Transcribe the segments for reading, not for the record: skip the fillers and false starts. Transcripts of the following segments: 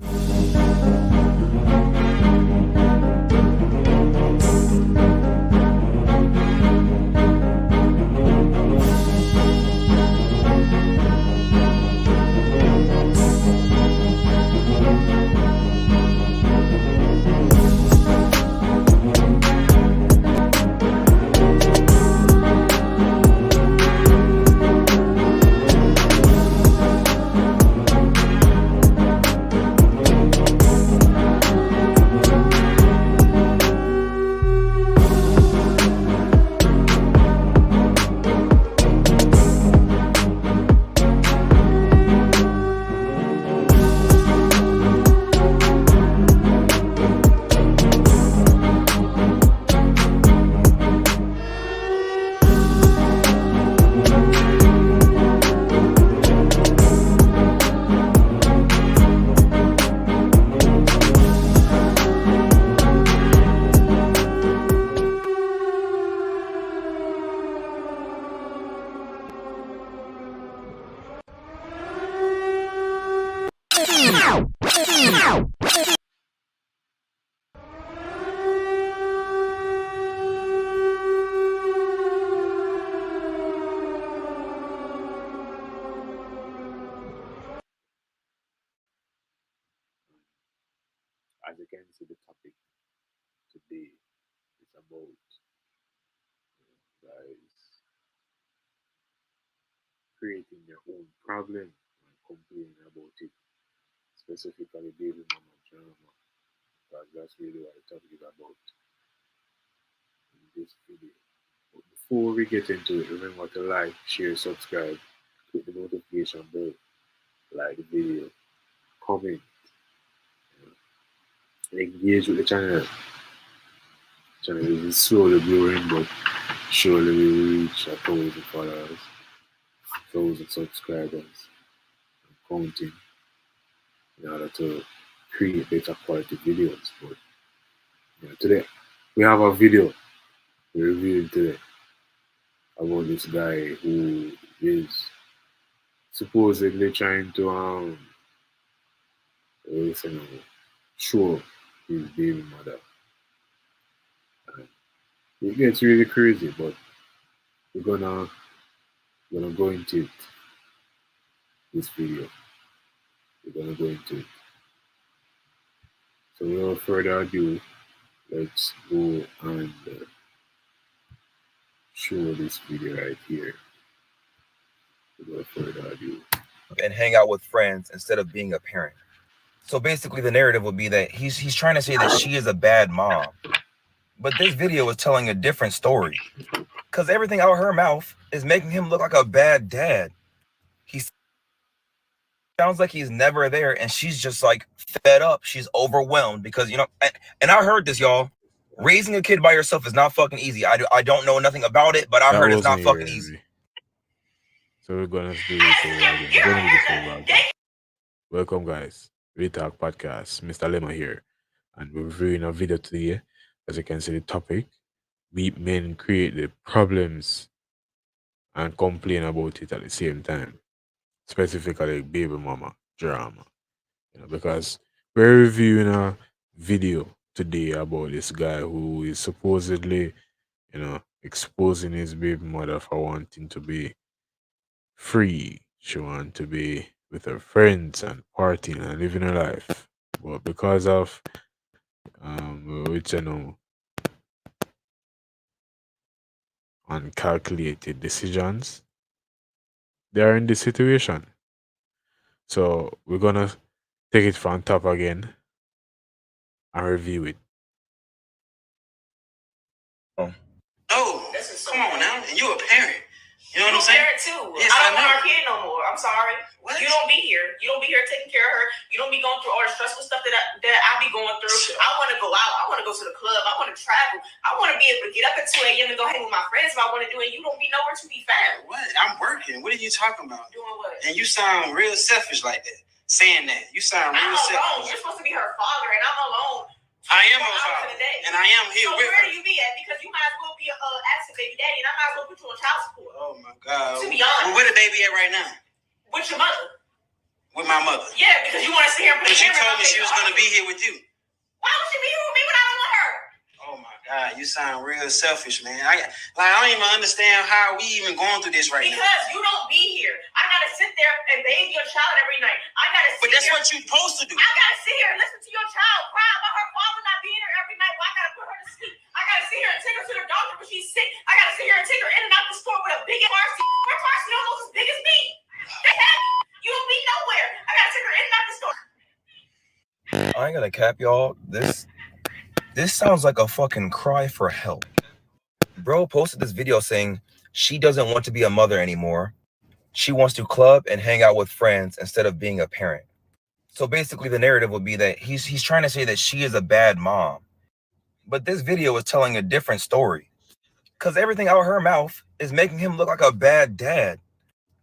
As you can see, the topic today is about guys creating their own problem and complaining about it, specifically baby mama drama, because that's really what the topic is about in this video. But before we get into it, remember to like, share, subscribe, click the notification bell, like the video, comment, engage with the channel. The channel is slowly growing, but surely we will reach 1,000 followers, 1,000 subscribers, and counting in order to create better quality videos. But today we have a video we reviewed today about this guy who is supposedly trying to show his baby mother. And it gets really crazy, but we're gonna go into it. This video, we're gonna go into it. So without further ado, let's go and show this video right here. Without further ado. And hang out with friends instead of being a parent. So basically the narrative would be that he's trying to say that she is a bad mom. But this video is telling a different story. Because everything out of her mouth is making him look like a bad dad. He sounds like he's never there, and she's just like fed up. She's overwhelmed because, and I heard this, y'all. Raising a kid by yourself is not fucking easy. I don't know nothing about it, but I heard it's not fucking easy. So we're gonna do this over again. Welcome, guys. Retalk Podcast. Mr. Lemma here, and we're reviewing a video today. As you can see, the topic: we men create the problems and complain about it at the same time. Specifically, baby mama drama. Because we're reviewing a video today about this guy who is supposedly, exposing his baby mother for wanting to be free. She wants to be with her friends and partying and living her life. But because of which uncalculated decisions, they are in this situation. So we're gonna take it from top again and review it. Oh, come on now. You a parent. You know what I'm saying? Parent too. Yes, I don't I want know. our kid no more. I'm sorry. What? You don't be here. You don't be here taking care of her. You don't be going through all the stressful stuff that I be going through. Sure. I want to go out. I want to go to the club. I want to travel. I want to be able to get up at 2 a.m. and go hang with my friends if I want to do it. You don't be nowhere to be found. What? I'm working. What are you talking about? Doing what? And you sound real selfish like that. Saying that. You sound real I'm selfish. alone. You're supposed to be her father, and I'm alone. I am her father. And I am here so with where her. do you be at? Because you might as well be an active baby daddy, and I might as well put you on child support. Oh my God. To be honest. Well, where the baby at right now? With your mother. with my mother. Yeah, because you want to sit here and put But she camera told on me she was gonna be here with you. Why would she be here with me when I don't want her? Oh my God, you sound real selfish, man. I don't even understand how we even going through this right now. Because you don't be here. I gotta sit there and bathe your child every night. I gotta sit But that's here. what you're supposed to do. I gotta sit here and listen to your child cry about her father not being here every night. Well, I gotta put her to sleep. I gotta sit here and take her to the doctor when she's sick. I gotta sit here and take her in and out the store with a big varsity. Her varsity almost as big as me. They heavy. You don't be nowhere. I gotta take her in and out the store. I ain't gonna cap y'all. This sounds like a fucking cry for help. Bro posted this video saying she doesn't want to be a mother anymore. She wants to club and hang out with friends instead of being a parent. So basically the narrative would be that he's trying to say that she is a bad mom. But this video is telling a different story. Because everything out of her mouth is making him look like a bad dad.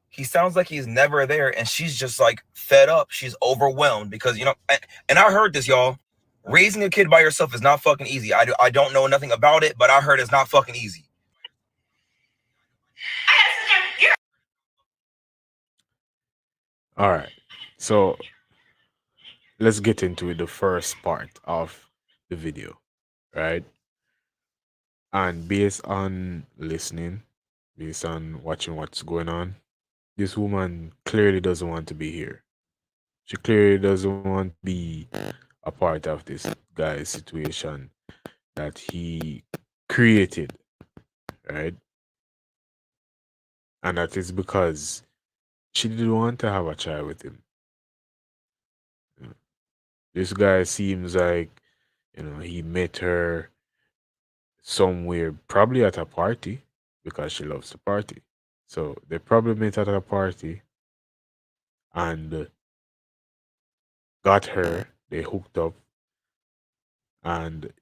He sounds like he's never there, and she's just like fed up. She's overwhelmed because, and I heard this, y'all. Raising a kid by yourself is not fucking easy. I don't know nothing about it, but I heard it's not fucking easy. All right. So let's get into the first part of the video, right? And based on listening, based on watching what's going on, this woman clearly doesn't want to be here. She clearly doesn't want to be a part of this guy's situation that he created, right? And that is because she didn't want to have a child with him. This guy seems like, he met her somewhere, probably at a party, because she loves to party. So they probably met at a party and got her, they hooked up, and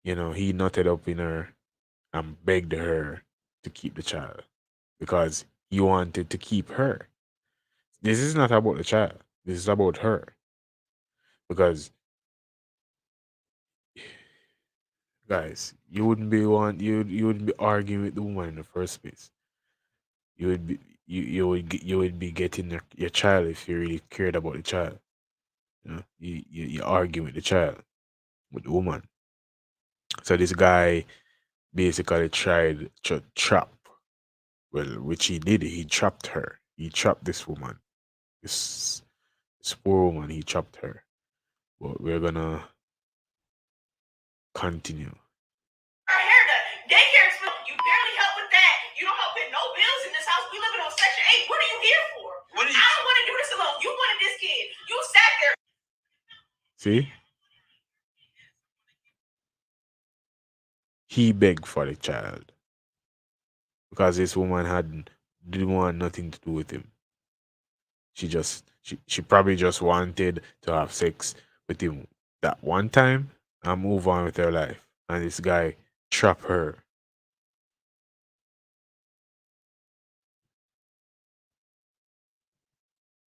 he knotted up in her and begged her to keep the child because he wanted to keep her. This is not about the child. This is about her. Because guys, you wouldn't be arguing with the woman in the first place. You would be you would be getting your child if you really cared about the child. You argue with the child, with the woman. So this guy basically tried to trap. Well, which he did. He trapped her. He trapped this woman. This poor woman. He trapped her. But we're gonna continue. Daycare is you barely help with that. You don't help pay no bills in this house. We living on Section 8. What are you here for? I don't want to do this alone. You wanted this kid. You sat there. See? He begged for the child because this woman didn't want nothing to do with him. She probably just wanted to have sex with him that one time and move on with her life. And this guy trapped her.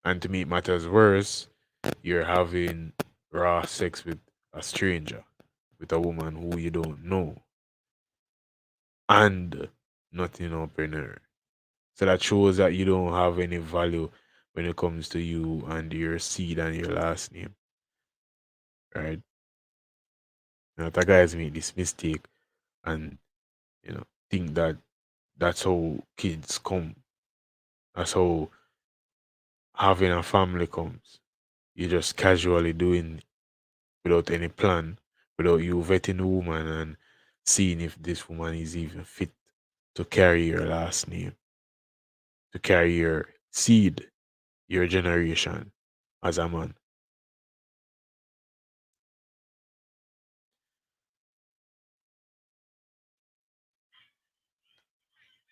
And to make matters worse, you're having raw sex with a stranger, with a woman who you don't know, and nothing up in her. So that shows that you don't have any value when it comes to you and your seed and your last name. Right? Now that guys make this mistake and think that that's how kids come. That's how having a family comes. You're just casually doing without any plan, without you vetting the woman and seeing if this woman is even fit to carry your last name, to carry your seed, your generation as a man.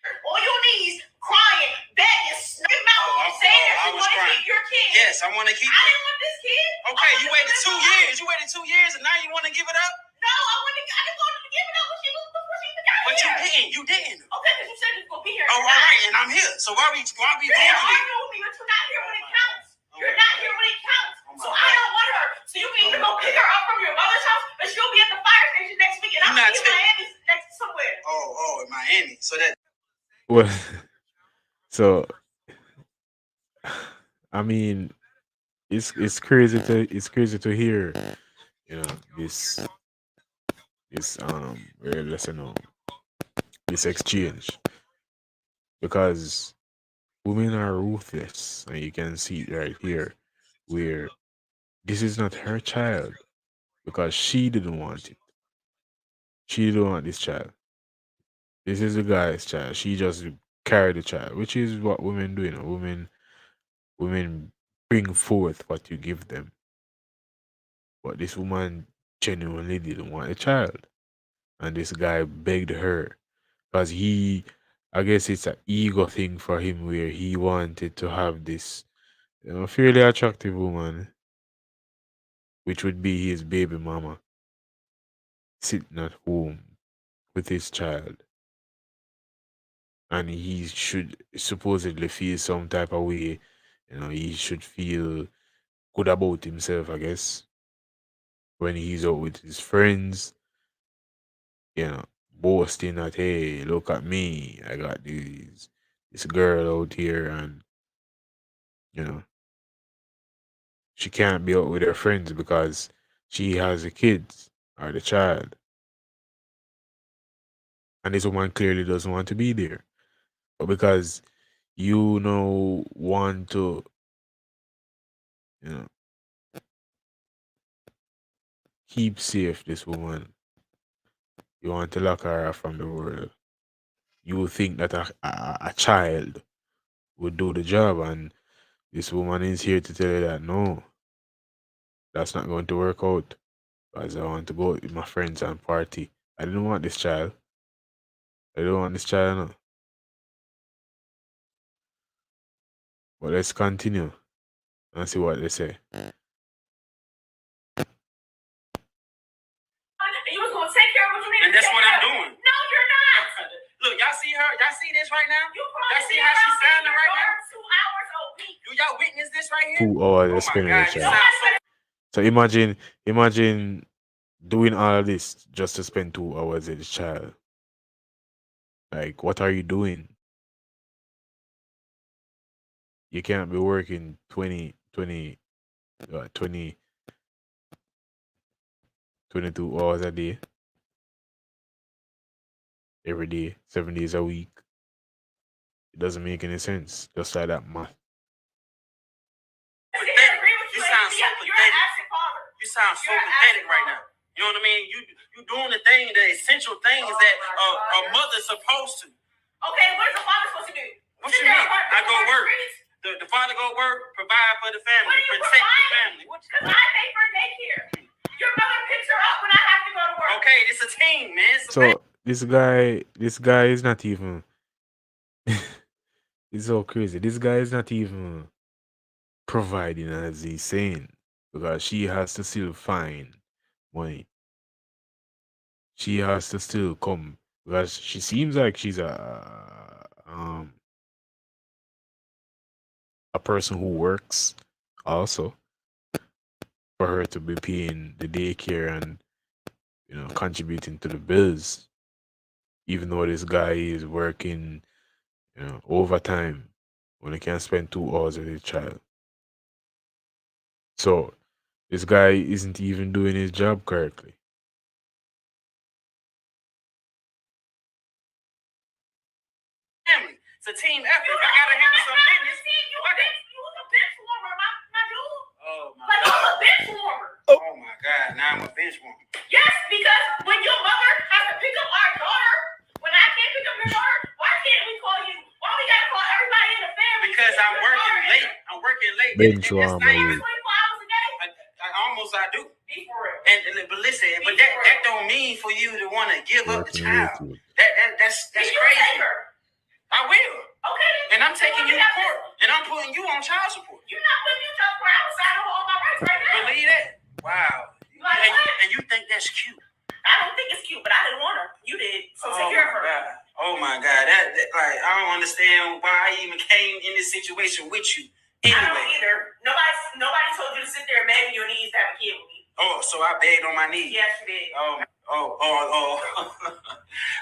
On your knees, crying, begging, snapping mouth, saying that you want to keep your kid. Yes, I want to keep I didn't want this kid. Okay, you waited 2 years. You waited 2 years and now you want to give it up? No, I didn't want to give it up before she even got But here. you didn't. Okay, because you said you was going to be here. Oh, all right, and I'm here. So why we You're doing here this? arguing with me, but you're not here when it counts. You're not here when it counts. So I don't want her. So you can either go pick her up from your mother's house, or she'll be at the fire station next week, and I'm in Miami next somewhere. Oh, in Miami. So that. Well, so I mean, it's crazy to hear, you know, this let's say no, this exchange, because women are ruthless, and you can see it right here, where this is not her child because she didn't want it. She didn't want this child. This is the guy's child. She just carried the child, which is what women do. You know, women bring forth what you give them. But this woman genuinely didn't want a child, and this guy begged her because I guess it's an ego thing for him where he wanted to have this, fairly attractive woman, which would be his baby mama, sitting at home with his child, and he should supposedly feel some type of way. He should feel good about himself, I guess, when he's out with his friends, boasting that, hey, look at me, I got this girl out here, and you know she can't be out with her friends because she has the kids or the child, and this woman clearly doesn't want to be there, but because want to you know keep safe this woman, you want to lock her off from the world. You think that a child would do the job, and this woman is here to tell you that no, that's not going to work out, because I want to go with my friends and party. I didn't want this child. I don't want this child now. But let's continue and see what they say. You was gonna take care of what you need. And that's what I'm doing. No, you're not. Look, y'all see her? Y'all see this right now? You Y'all see how she's sounding right now? 2 hours a week. Do y'all witness this right here? 2 hours Oh my spending God, with you child. sound so So imagine doing all of this just to spend 2 hours with the child. Like, what are you doing? You can't be working 22 hours a day, every day, 7 days a week. It doesn't make any sense. Just like that math. You sound so pathetic. You sound so pathetic right now. You know what I mean? You doing the essential things that a mother's supposed to. Okay, what is the father supposed to do? What you mean? I go work. The father go work, provide for the family, protect the family. Because I pay for daycare. Your mother picks her up when I have to go to work. Okay, it's a team, man. So this guy is not even. It's so crazy. This guy is not even providing as he's saying, because she has to still find money. She has to still come, because she seems like she's a person who works also, for her to be paying the daycare and contributing to the bills, even though this guy is working overtime when he can spend 2 hours with his child. So this guy isn't even doing his job correctly. Family. It's a team effort. If I gotta handle some business. You was a bench warmer, my dude. Oh my Like, you was a God. bench warmer. Oh my God. Now I'm a bench woman. Yes, because when your mother has to pick up our daughter, when I can't pick up your daughter, why can't we call you? Why we gotta call everybody in the family? Because I'm working late. I'm working late. Bench And it's warmer, not You even- work 24 hours a day? I do. Be for real. But listen, but that don't mean for you to want to give up the Working child. late. That's Did you crazy. take her? I will. Okay. And I'm taking you to court. And I'm putting you on child support. You're not putting me just for outside of all my rights right now. Believe that? Wow. Like and, what? and you think that's cute? I don't think it's cute, but I didn't want her. You did. So Oh take care of my her. God. Oh my God. That like I don't understand why I even came in this situation with you. I don't Anyway. either. Nobody told you to sit there and beg your knees to have a kid with me. Oh, so I begged on my knees. Yes, you did. Oh.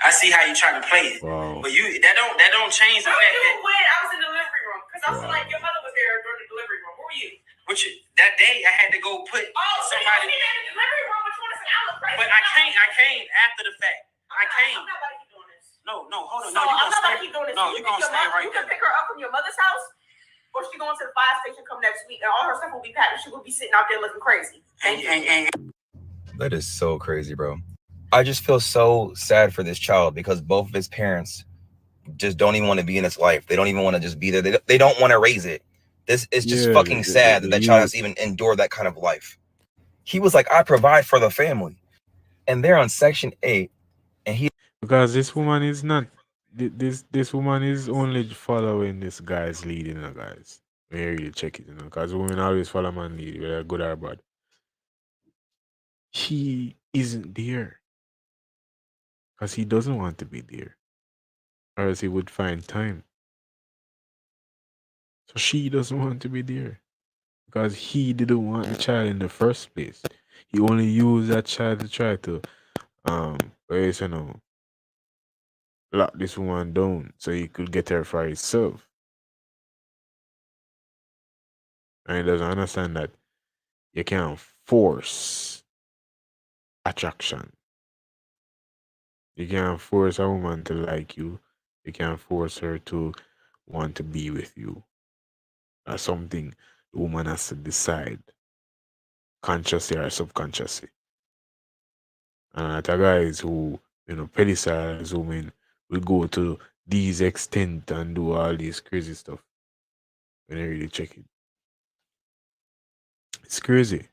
I see how you trying to play it. Wow. But that don't change the What fact did that you when I was in the delivery room? Because I feel Wow. like your mother was there during the delivery room. for you? That day I had to go put somebody in the delivery room, but you want to say I look crazy. But I came after the fact. I came. I'm not about to keep doing this. No, hold on. So I'm not about to keep doing this. No, you're gonna stay right You there. can pick her up from your mother's house, or she going to the fire station come next week, and all her stuff will be packed, and she will be sitting out there looking crazy. Thank you. That is so crazy, bro. I just feel so sad for this child because both of his parents just don't even want to be in his life. They don't even want to just be there. They don't want to raise it. This is just fucking sad that child has to even endure that kind of life. He was like, I provide for the family. And they're on Section 8. And he... Because this woman is not... This woman is only following this guy's lead, you know, guys. When you really check it, you know. Because women always follow man lead, whether good or bad. He isn't there. Because he doesn't want to be there. Or else he would find time. So she doesn't want to be there. Because he didn't want the child in the first place. He only used that child to try to lock this woman down so he could get her for himself. And he doesn't understand that you can't force attraction. You can't force a woman to like you. You can't force her to want to be with you. That's something the woman has to decide, consciously or subconsciously. And there are guys who, pedicise women will go to these extent and do all this crazy stuff when they really check it. It's crazy.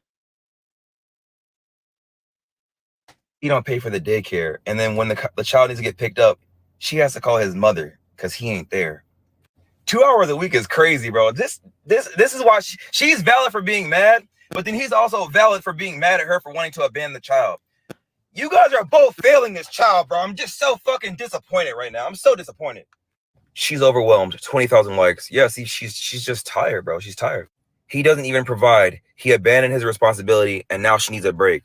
He don't pay for the daycare. And then when the child needs to get picked up, she has to call his mother because he ain't there. 2 hours a week is crazy, bro. This is why she's valid for being mad, but then he's also valid for being mad at her for wanting to abandon the child. You guys are both failing this child, bro. I'm just so fucking disappointed right now. I'm so disappointed. She's overwhelmed. 20,000 likes. Yeah, see, she's just tired, bro. She's tired. He doesn't even provide. He abandoned his responsibility, and now she needs a break.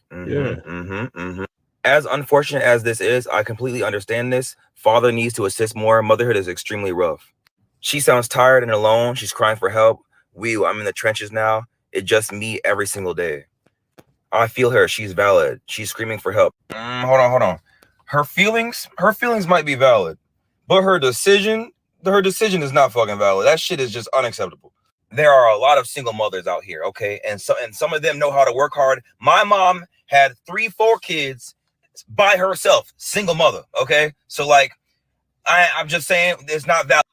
As unfortunate as this is, I completely understand this. Father needs to assist more. Motherhood is extremely rough. She sounds tired and alone. She's crying for help. I'm in the trenches now. It's just me every single day. I feel her. She's valid. She's screaming for help. Hold on. Her feelings might be valid, but her decision is not fucking valid. That shit is just unacceptable. There are a lot of single mothers out here, okay? And some of them know how to work hard. My mom had 3-4 kids by herself, single mother, okay? So like, I'm just saying it's not valid.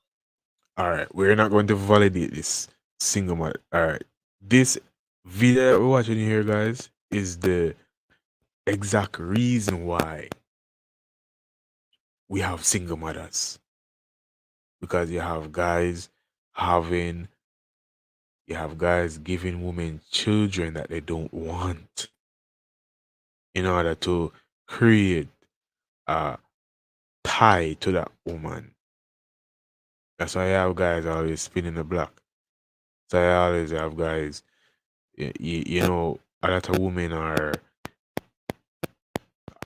All right, we're not going to validate this single mother. All right, this video we're watching here, guys, is the exact reason why we have single mothers. Because you have guys giving women children that they don't want in order to create a tie to that woman. That's why you have guys always spinning the block. So I always have guys, a lot of women are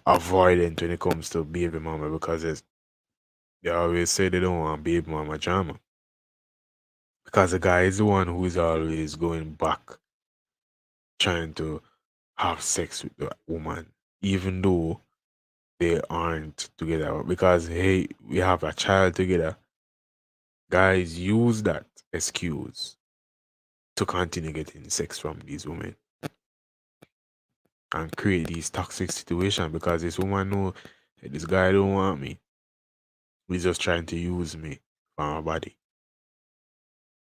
avoidant when it comes to baby mama because they always say they don't want baby mama drama. Because the guy is the one who is always going back, trying to have sex with the woman, even though they aren't together. Because, hey, we have a child together. Guys use that excuse to continue getting sex from these women and create these toxic situations because this woman know hey, this guy don't want me. He's just trying to use me for my body.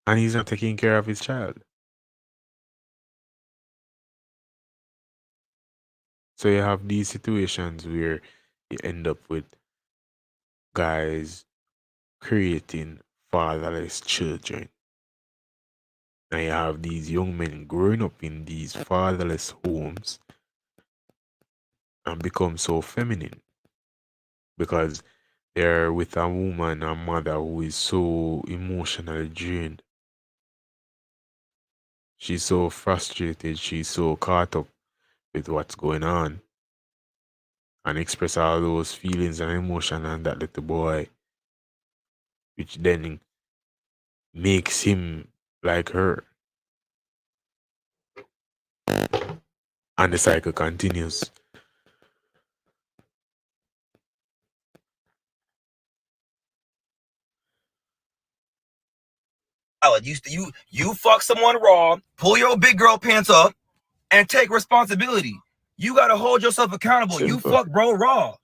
And he's not taking care of his child. So you have these situations where you end up with guys creating fatherless children. And you have these young men growing up in these fatherless homes and become so feminine because they're with a woman, a mother who is so emotionally drained. She's so frustrated, she's so caught up with what's going on and express all those feelings and emotion on that little boy, which then makes him like her. and the cycle continues. You fuck someone raw, pull your big girl pants up, and take responsibility. You gotta hold yourself accountable. Simple. You fuck bro raw.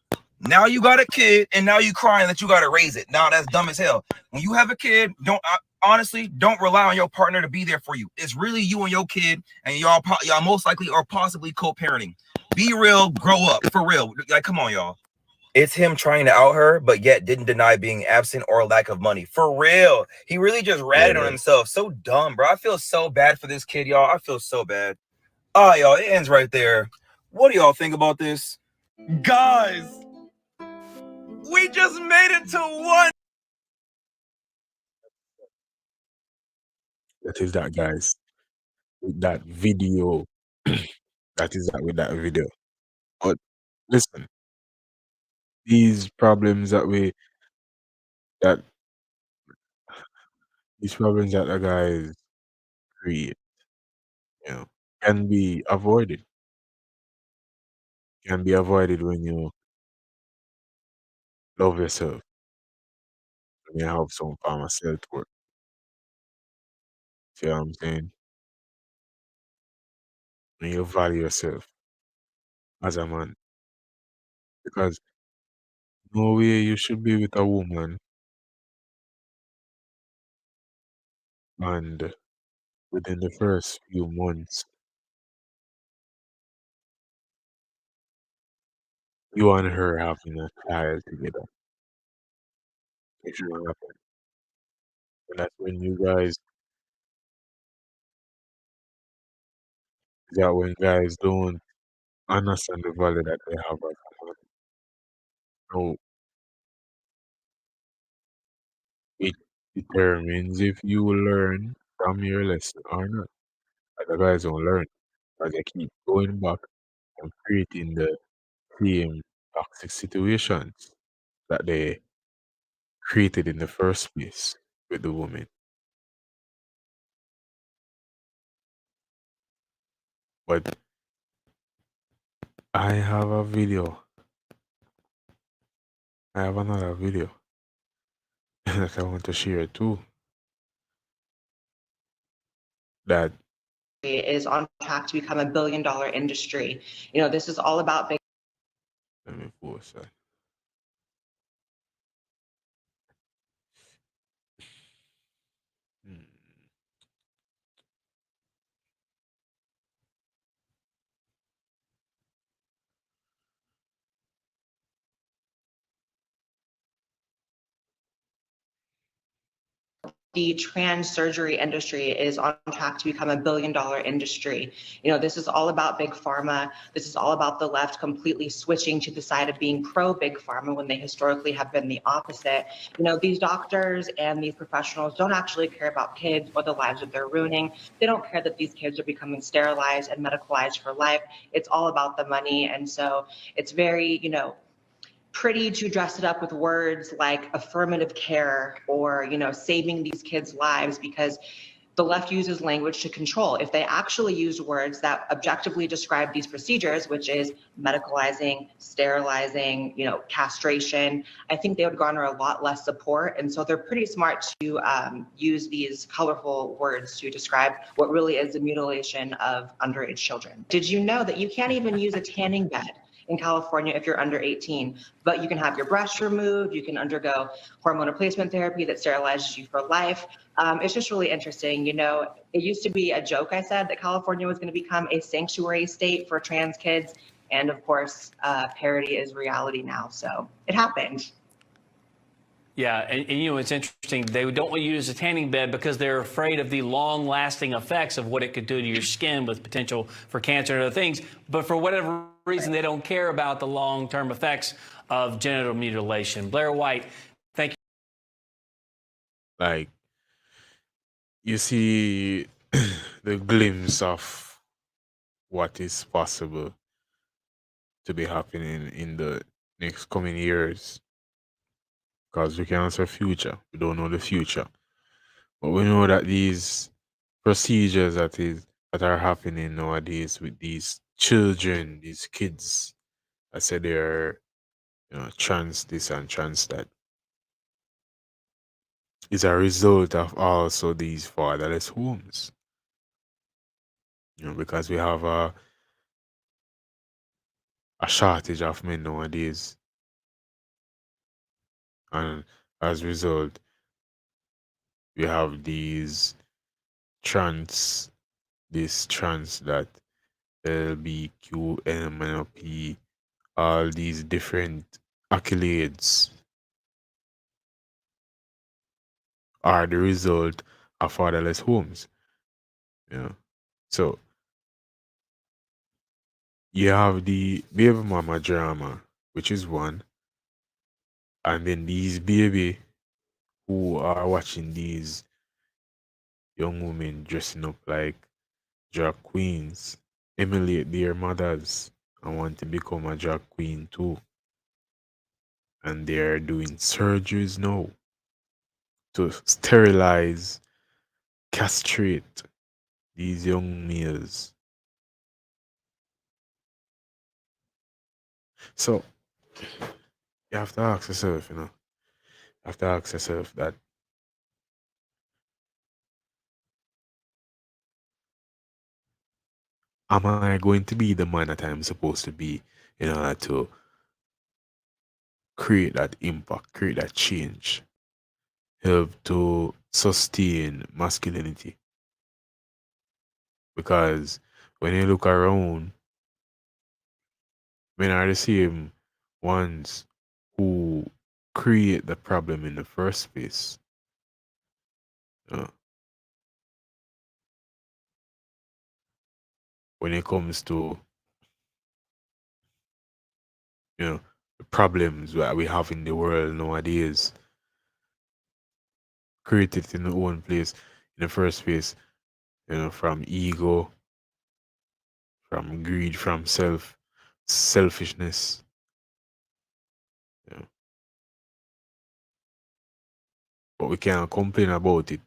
Now you got a kid, and now you crying that you gotta raise it. Now that's dumb as hell. When you have a kid, honestly, don't rely on your partner to be there for you. It's really you and your kid, and y'all most likely or possibly co-parenting. Be real, grow up, for real. Like, come on, y'all. It's him trying to out her, but yet didn't deny being absent or lack of money. For real. He really just ratted on himself. So dumb, bro. I feel so bad for this kid, y'all. I feel so bad. All right, y'all. It ends right there. What do y'all think about this? Guys, we just made it to 1. That is that, guys. With that video. That is that with that video. But listen, these problems that the guys create, can be avoided. Can be avoided when you love yourself, when you have some form of self-worth. See what I'm saying? When you value yourself as a man. Because no way you should be with a woman and within the first few months, you and her having a child together. It shouldn't happen. And that's when guys don't understand the value that they have as a man. So it determines if you will learn from your lesson or not. Other guys don't learn because they keep going back and creating the same toxic situations that they created in the first place with the woman. But I have a video. I have another video that I want to share too. That is on track to become $1 billion industry. You know, this is all about big. Let me pause that. The trans surgery industry is on track to become $1 billion industry. You know, this is all about big pharma. This is all about the left completely switching to the side of being pro big pharma when they historically have been the opposite. You know, these doctors and these professionals don't actually care about kids or the lives that they're ruining. They don't care that these kids are becoming sterilized and medicalized for life. It's all about the money. And so it's very, you know, pretty to dress it up with words like affirmative care or, you know, saving these kids' lives, because the left uses language to control. If they actually used words that objectively describe these procedures, which is medicalizing, sterilizing, you know, castration, I think they would garner a lot less support. And so they're pretty smart to use these colorful words to describe what really is the mutilation of underage children. Did you know that you can't even use a tanning bed in California if you're under 18, but you can have your breast removed, you can undergo hormone replacement therapy that sterilizes you for life. It's just really interesting. You know, it used to be a joke, I said, that California was going to become a sanctuary state for trans kids. And of course, parity is reality now. So it happened. Yeah, and you know, it's interesting. They don't want you to use a tanning bed because they're afraid of the long-lasting effects of what it could do to your skin with potential for cancer and other things. But for whatever reason, they don't care about the long-term effects of genital mutilation. Blair White, thank you. Like, you see the glimpse of what is possible to be happening in the next coming years. Because we can't answer future. We don't know the future. But we know that these procedures that are happening nowadays with these children, these kids, I said they're trans this and trans that, is a result of also these fatherless homes. Because we have a shortage of men nowadays, and as a result, we have these trans, that LBQ, MNOP, all these different accolades are the result of fatherless homes. So you have the baby mama drama, which is one, and then these baby who are watching these young women dressing up like drag queens, emulate their mothers and want to become a drag queen too. And they're doing surgeries now to sterilize, castrate these young males. So you have to ask yourself, that am I going to be the man that I'm supposed to be in order to create that impact, create that change, help to sustain masculinity? Because when you look around, men are the same ones who create the problem in the first place. When it comes to the problems that we have in the world nowadays, created in the own place in the first place, from ego, from greed, from selfishness. But we can't complain about it.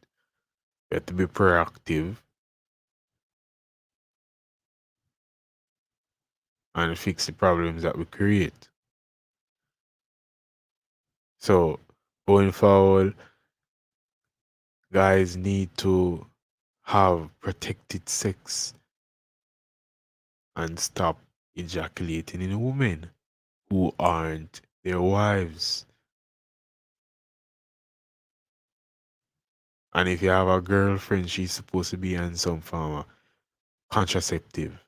We have to be proactive and fix the problems that we create. So going forward, guys need to have protected sex and stop ejaculating in women who aren't their wives. And if you have a girlfriend, she's supposed to be on some form of contraceptive.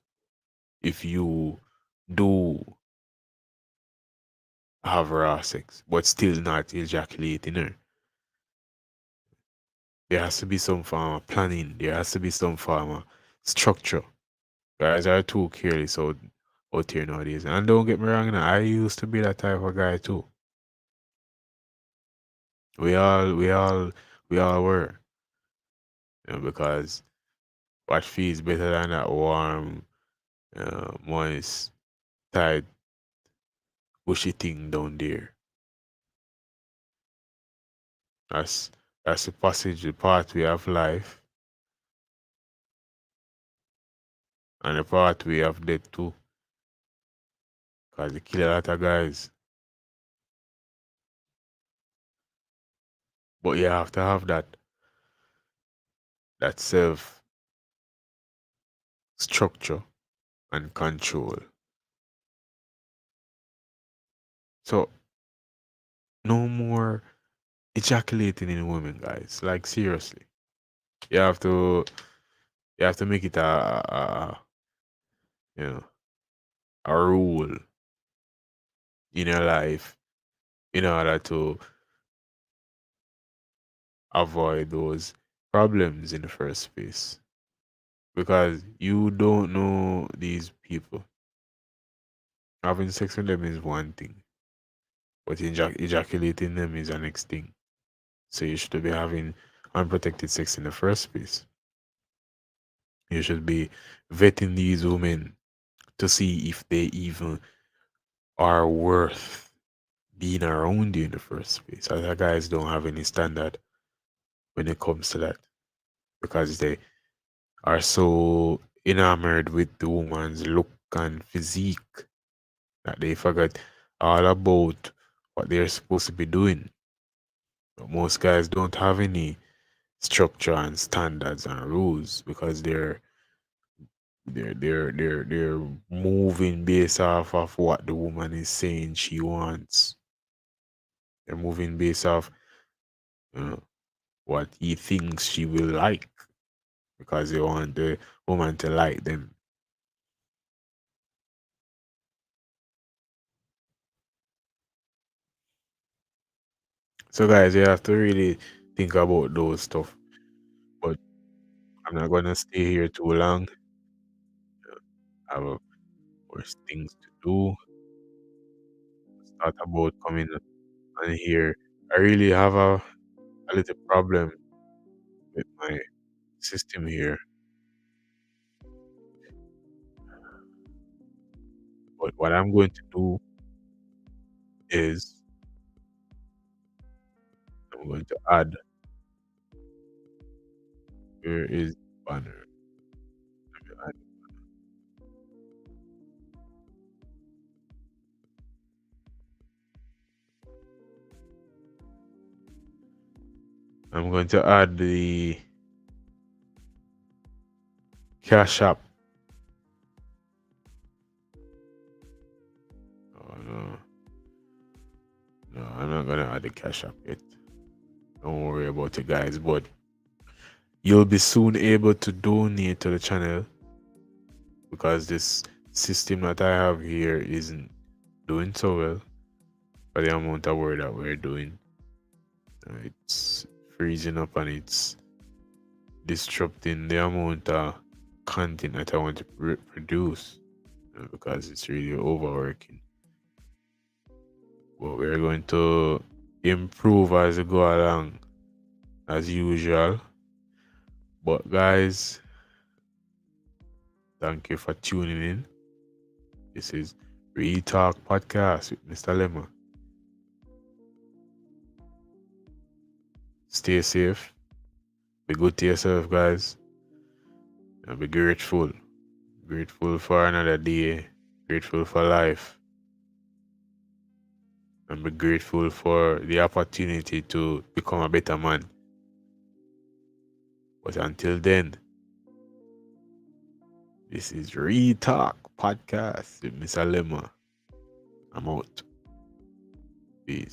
If you do have raw sex, but still not ejaculating her, there has to be some form of planning. There has to be some form of structure. Guys are too careless out here nowadays. And don't get me wrong, I used to be that type of guy too. We all were. Because what feels better than that warm, moist, tight, bushy thing down there? That's the pathway of life. And the pathway of death too. Because they kill a lot of guys. But you have to have that self structure and control. So no more ejaculating in women, guys. Like seriously. You have to make it a rule in your life in order to avoid those problems in the first place. Because you don't know these people. Having sex with them is one thing, but ejaculating them is the next thing. So you should be having unprotected sex in the first place. You should be vetting these women to see if they even are worth being around you in the first place. Other guys don't have any standard when it comes to that, because they are so enamored with the woman's look and physique that they forgot all about what they're supposed to be doing. But most guys don't have any structure and standards and rules because they're moving based off of what the woman is saying she wants. They're moving based off what he thinks she will like because they want the woman to like them. So guys, you have to really think about those stuff. But I'm not gonna stay here too long. I have worse things to do. Start about coming on here. I really have a little problem with my system here. But what I'm going to do is I'm going to add, where is banner? Let me add. I'm going to add the Cash App. Oh no. No, I'm not gonna add the Cash App yet. Don't worry about it, guys. But you'll be soon able to donate to the channel because this system that I have here isn't doing so well for the amount of work that we're doing. It's freezing up and it's disrupting the amount of content that I want to produce because it's really overworking. But we're going to improve as we go along, as usual. But guys, thank you for tuning in. This is Real Talk Podcast with Mr. Lemma. Stay safe. Be good to yourself, guys. And be grateful. Grateful for another day. Grateful for life. And be grateful for the opportunity to become a better man. But until then, this is Real Talk Podcast with Mr. Lemma. I'm out. Peace.